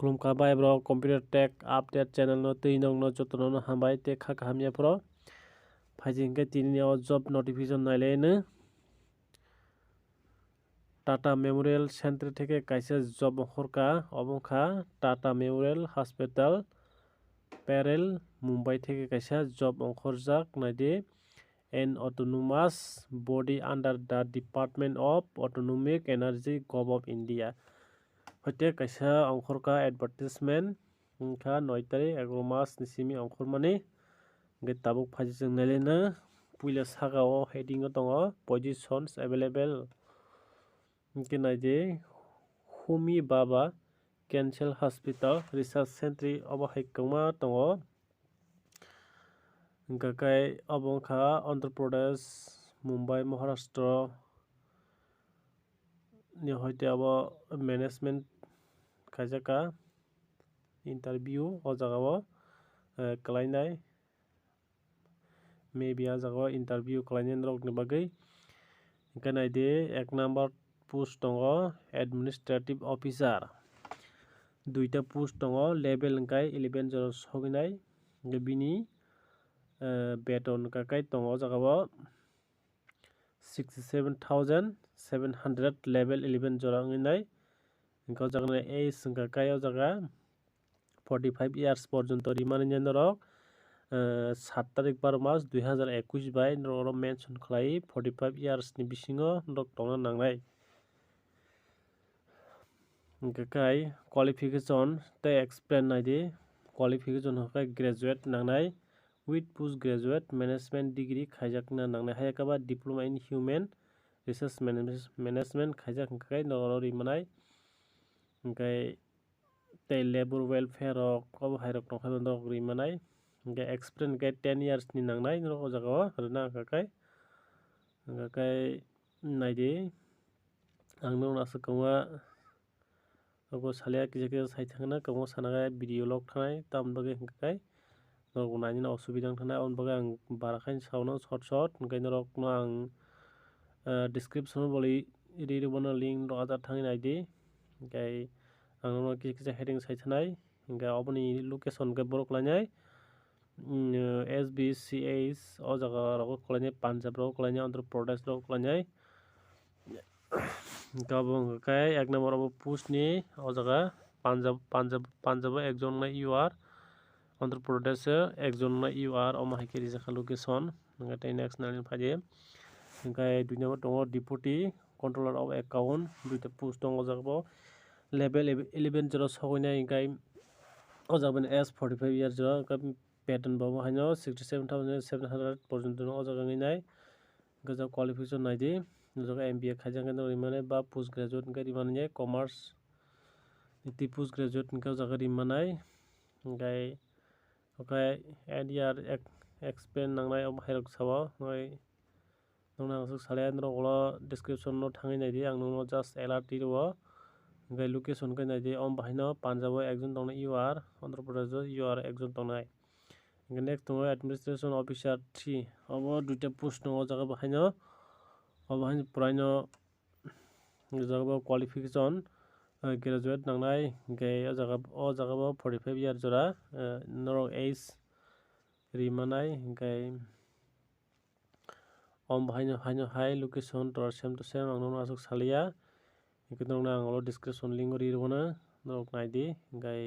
Klumkabai bro computer tech update channel no tui nong no jotono no hambai te kha hamya pro phajing tini o job notification naile ne Tata Memorial Center থেকে kaisa job horka obongkha Tata Memorial Hospital Parel Mumbai থেকে kaisa job onkhorjak naidi an autonomous body under the Department of Autonomic Energy Gov of India hoite kaisa onkhorka advertisement kha 9 tarik 11 mas ni simi onkhormani ge tabuk phajijang nailena puila sagao heading o tongo positions available ke naide Humi Baba Cancer Hospital Research Center obo haikongma tongo gakai obongkha Andhra Pradesh Mumbai Maharashtra ni hoite abo management khaijaka interview o jagao kalainai maybe a jagao interview kalainai rok ni bagai ganai de 1 number post tongo administrative officer duita post tongo level hingkai 11 jora soginai bini beton kakai tongo jagao 67,700 level 11 jora ngai hingka jagna age hingka kai o jaga 45 years porjonto rimani norok 7 tarik 12 mas 2021 bai norok mention khlai 45 years ni bisingo norok tongna nangnai kai qualification tei explain naidi qualification hokai graduate nangnai with postgraduate management degree khaijakna nangnai hayakaba diploma in human resource management khaijak hingkai norok rimanai hingkai tei labor welfare rok obo hairok tongkhai norok rimanai hingkai explain hingkai 10 years ni nangnai norok o jagao rwna hingkai naidi ang nog asuk kwma obo salia kisa kisa saithakna kwma sanaga video log thanai tamoni bagui hingkai norok nainani no osubida wngthana aboni bagui ang barakhain sawno short short hingkai norok no ang description o boli rebono link rok ajat thangui naidi hingkai ang no kisa kisa heading saithanai hingkai oboni location hingkai borok lainai SBCH o jaga rogo khlainai Punjab rogo khlainai Andhra Pradesh rogo khlainai gabo hingkai 1 number obo post ni o jaga Punjab o ekjon nai UR Andhra Pradesh ekjon nai UR omo haikhe rijak location hingkai tei next nani phaidi hingkai 2 number tongo deputy controller of account duita post tongo o jaga bo level 11 jora sogoinai hingkai o jaga boni age 45 years jora beton bo haino 67,700 porjonto o jaga ngai gaja qualification naidi o jaga MBA khaijak no rimanai ba post graduate hingkai rimanai commerce ti post graduate hingkai o jaga rimanai hingkai end year explain nangnai obo hairok sawo nongna asuk salia norok ulo description no thangui naidi ang nongno just alert rio hingkai location hingkai naidi omo bahaino Punjab o ekjon tongnai UR Andhra Pradesh o UR ekjon tongnai hingkai next tongo administration officer 3 obo duita post tongo o jaga bahaino obo haino puraino o jaga bo qualification graduate nangnai hingkai o jaga bo 45 years jora norok age rimanai hingkai omo haino hai location same to same ang nongno asuk salia hingkai norokno ang ulo description link o rirono norok naidi hingkai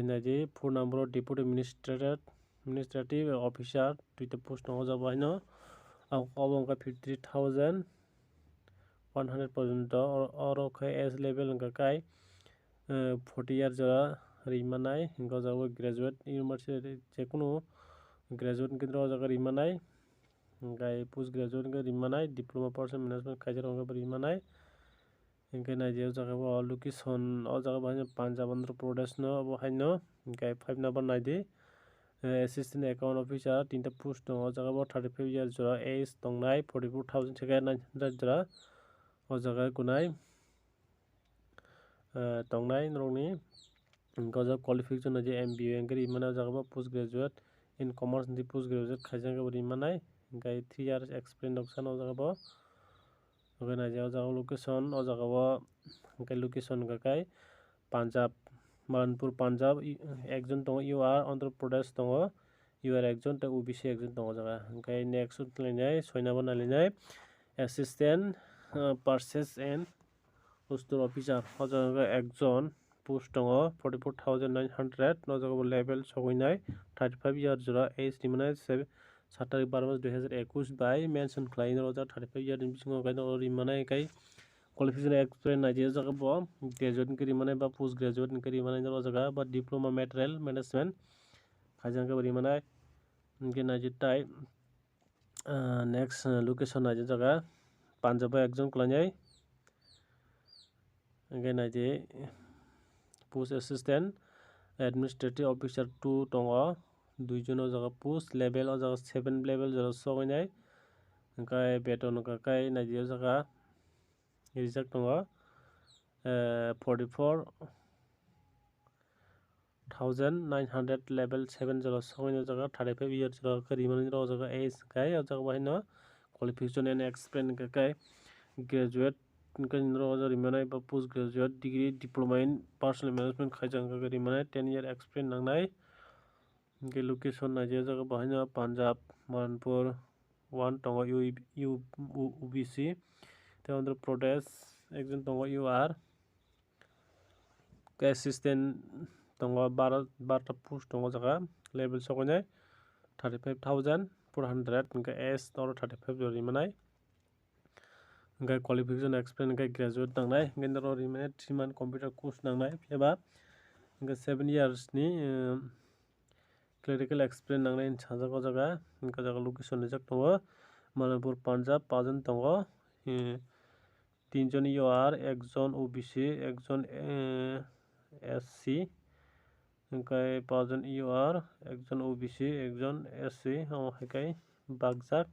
naidi 4 number o deputy administrative officer duita post tongo o jaga bahaino obo hingkai 53,100 porjonto oro khai age level hingka kai 40 years jora rimanai hingka o jaga graduate university jekunu graduate hingke o jaga rimanai hingkai post graduate hingke rimanai diploma person management khaijak hingke rimanai hingkai naidi o jaga bo location o jaga bo haino Punjab Andhra Pradesh no obo haino hingkai 5 number naidi assistant account officer tinta post tongo o jaga bo 35 years jora age tongnai 44,900 jora o jaga gunai tongnai norokni hingka o jaga qualification naidi MBA hingke rimanai o jaga bo post graduate in commerce ni post graduate khaijak hingke rimanai hingkai 3 years experience rok sano o jaga bo hingkai naidi o jaga location o jaga bo hingkai location hingka kai Punjab। Manipur Punjab ekjon tongo UR Andhra Pradesh tongo UR ekjon ta OBC ekjon tongo jaga hingke next nalinai 6 number nalinai assistant purchase and store officer o jaga ekjon post tongo 44,900 no jaga level soginai 35 year jora age nimani 7 tarik 12 mass 2021 by mention khlaina o jaga 35 year ni bisingo kaino rimanai kai qualification experience naija jaga bo graduate ni rimane ba post graduate ni rimane o jaga ba diploma material management khaijang ke rimanai hingke naija tai next location naija jaga Punjab o ekjon khlainai hingke naija post assistant administrative officer 2 tongo duijon o jaga post level o jaga 7 level jora soginai hingke beton hingka kai naija o jaga rijak tongo 44,900 level 7 jora soginai jaga 35 years jora rimani o jaga age kai o jaga bahino qualification and experience hingka kai graduate hingke rimanai ba post graduate degree diploma in personal management khaijang hingka rimanai 10 year experience nangnai hingke location naija jaga bahino Punjab Manipur 1 tongo OBC te Andhra Pradesh ekjon tongo UR assistant tongo 12 post tongo jaga level soginai 35,400 hingke age oro 35 jora rimanai hingke qualification experience hingke graduate nangnai hingke rimanai 3 month computer course nangnai phiaba hingke 7 years ni clerical experience nangnai sajak o jaga hingke jaga location rijak tongo Manipur Punjab 5 jon tongo 3 jon UR ekjon OBC ekjon SC hingke 5 jon UR ekjon OBC ekjon SC hingke bagjak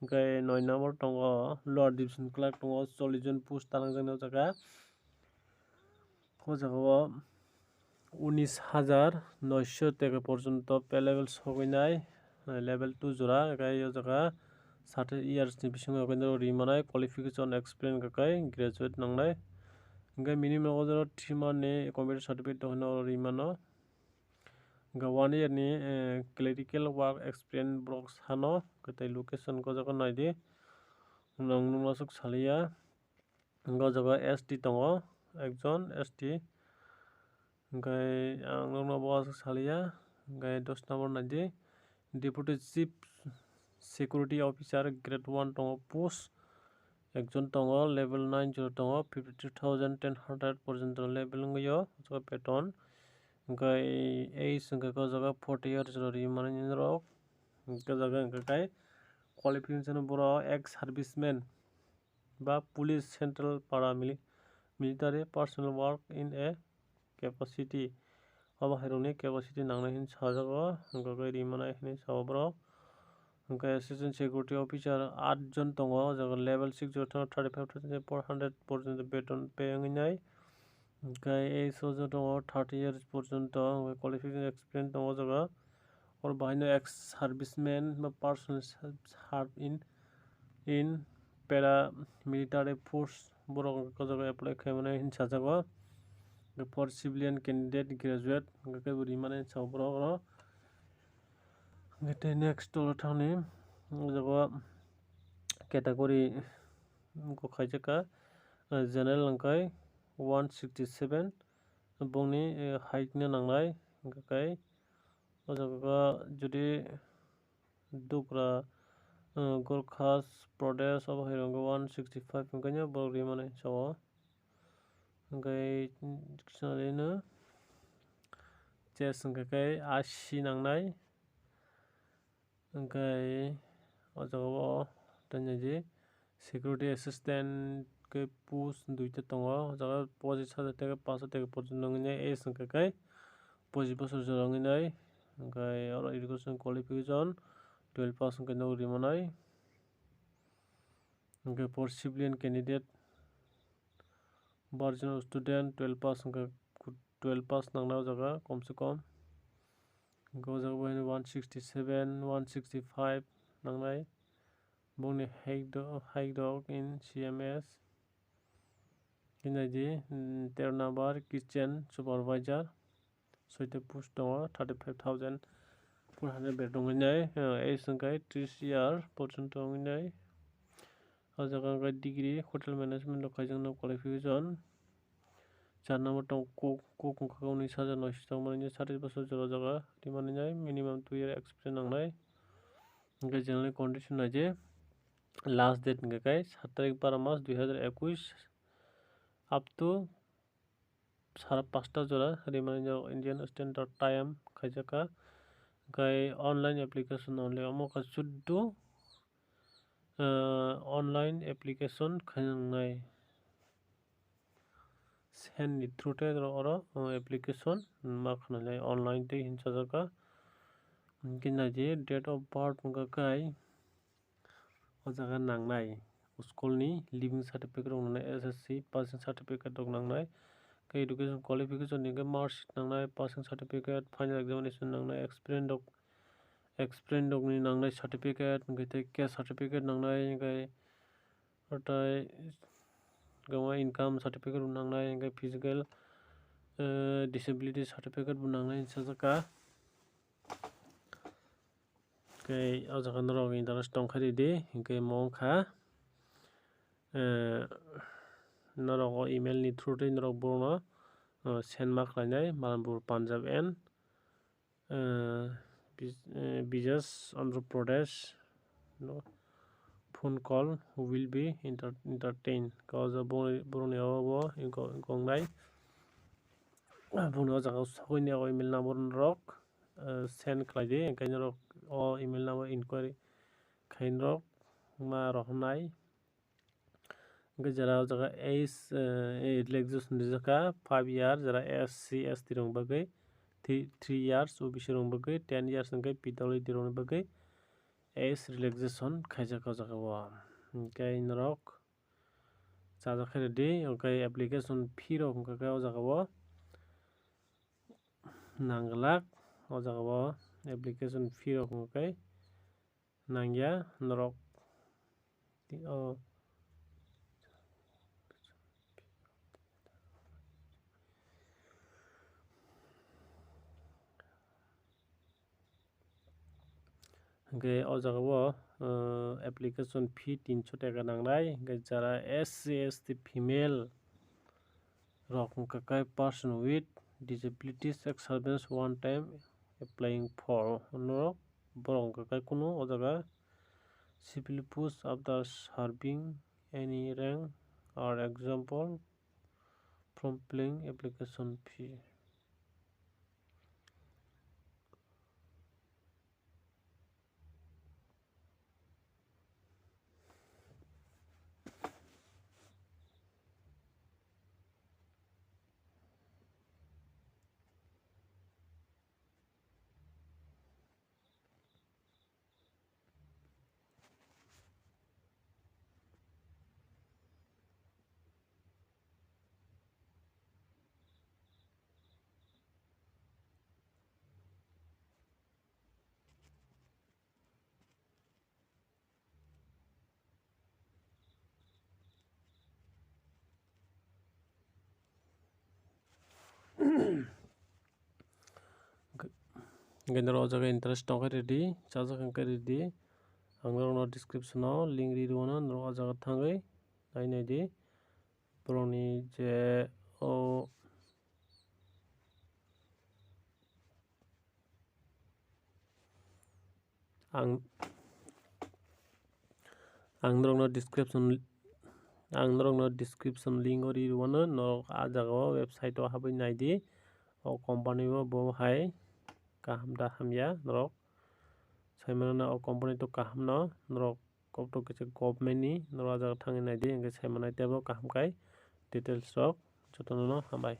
hingke 9 number tongo lower division clerk tongo 40 jon post talangjak o jaga o jaga o 19,900 টাকা পর্যন্ত pay level soginai level 2 jora kai o jaga 60 years ni bisingo rimanai qualification experience kai graduate nangnai hingke minimum o jaga 3 month ni computer certificate hino rimano hingke 1 year ni clerical work experience borok sano tai location o jaga naidi nangmasuk salia hingke o jaga ST tongo ekjon ST hingke nangma salia hingke 10 number naidi deputy chief security officer grade 1 tongo post ekjon tongo level 9 jora tongo 52,100 porjonto level wngyo jaga beton hingke age hingke o jaga 40 years jora rimani rok hingke jaga hingke kai qualification borok ex serviceman ba police central para military personnel work in a capacity abo hairokni capacity nangnai hing sajago hingke rimanai hinui sago borok hingke assistant security officer 8 jon tongo o jaga level 6 jora tongo 35,400 porjonto beton pay wngnai hingke age o jaga tongo 30 years porjonto qualification experience tongo o jaga oro bahino ex serviceman ba personal serve in para military force borok o jaga apply khaimani hing sajago for civilian candidate graduate hingke rimanai sago borok oro hingke next o thangni o jaga category ko khaijaka general hingkai 167 bongni height no nangnai hingke kai o jaga jodi dukra Gorkha Pradesh abo hairokgo 165 hingke borok rimanai sago hingke chwraino chest hingka kai 80 nangnai hingke o jaga o naidi security assistant ke post 2 ta tongo o jaga 50,000 থেকে 500 টাকা porjonto wngnai age hingka kai 25 bosor jora wngnai hingke oro education qualification 12 pass hingke nog rimanai hingke for civilian candidate virginal student 12 pass hingke 12 pass nangnai o jaga komse kom hingke o jaga 167 165 nangnai bongni height rok in CMS Kinaidi 13 number kitchen supervisor. Soite post dong 35,400 dong nai. Sangkai 3 year portion dong nai. Ajaga degree hotel management lokajang no qualification. 4 number dong cook ni saja no sistang mani 40 bosor jora jaga di mani nai minimum 2 year experience nangnai. Hingga general condition aja last date hingga kai 7 tarik 12 mas 2021 up to 5:30 jora remaining Indian Standard Time khaijaka kai online application only amoka suddu online application khanangnai sen ni through te oro application ma khananai online te hinchajaka kinaji date of birth hingga kai o jaga nangnai school ni leaving certificate rok nangnai SSC passing certificate rok nangnai kai education qualification ni mark sheet nangnai passing certificate final examination nangnai experience dok ni nangnai certificate hingkai caste certificate nangnai hingkai otai gawa income certificate nangnai hingkai physical disability certificate nangnai hinchajaka kai o jaga norok interest tongkhai redi hingkai mo wngkha norok email ni through te norok borokno send ma khlainai Malanpur Punjab and Bijas Andhra Pradesh phone call will be entertained kaja boroni abo ingongnai boni o jaga sakoi ni email number rok send khlaidi hingkai norok o email number inquiry khai norok ma rok hnai hingkai jara o jaga age relaxation rijaka 5 year jara SC ST rok bagui 3 years OBC rok bagui 10 years hingkai PWD rok bagui age relaxation khaijaka o jaga o hingkai norok chajakhai redi hingkai application fee rok hingka o jaga o nanglak o jaga o application fee rok hingkai nangya norok hingkai o jaga o application fee 300 taka nangnai hingkai jara SC ST female rok hingka kai person with disabilities ex service one time applying for norok borok hingka kai kunu o jaga civil post after serving any rank or example from paying application fee. Hingkai o jaga interest tongkhai redi chajak hingkai redi ang norokno description o link ri rwono norok o jaga thangoi nainai di borokni je o ang norokno description link o ri rwono norok a jaga o website o habai naidi o company o bo hai kaham da hamya norok saimano o company to kaham no norok kopto kisa government ni norok o jaga thangai naidi hingkai saimanai tebo kaham kai details rok jotono no hambai.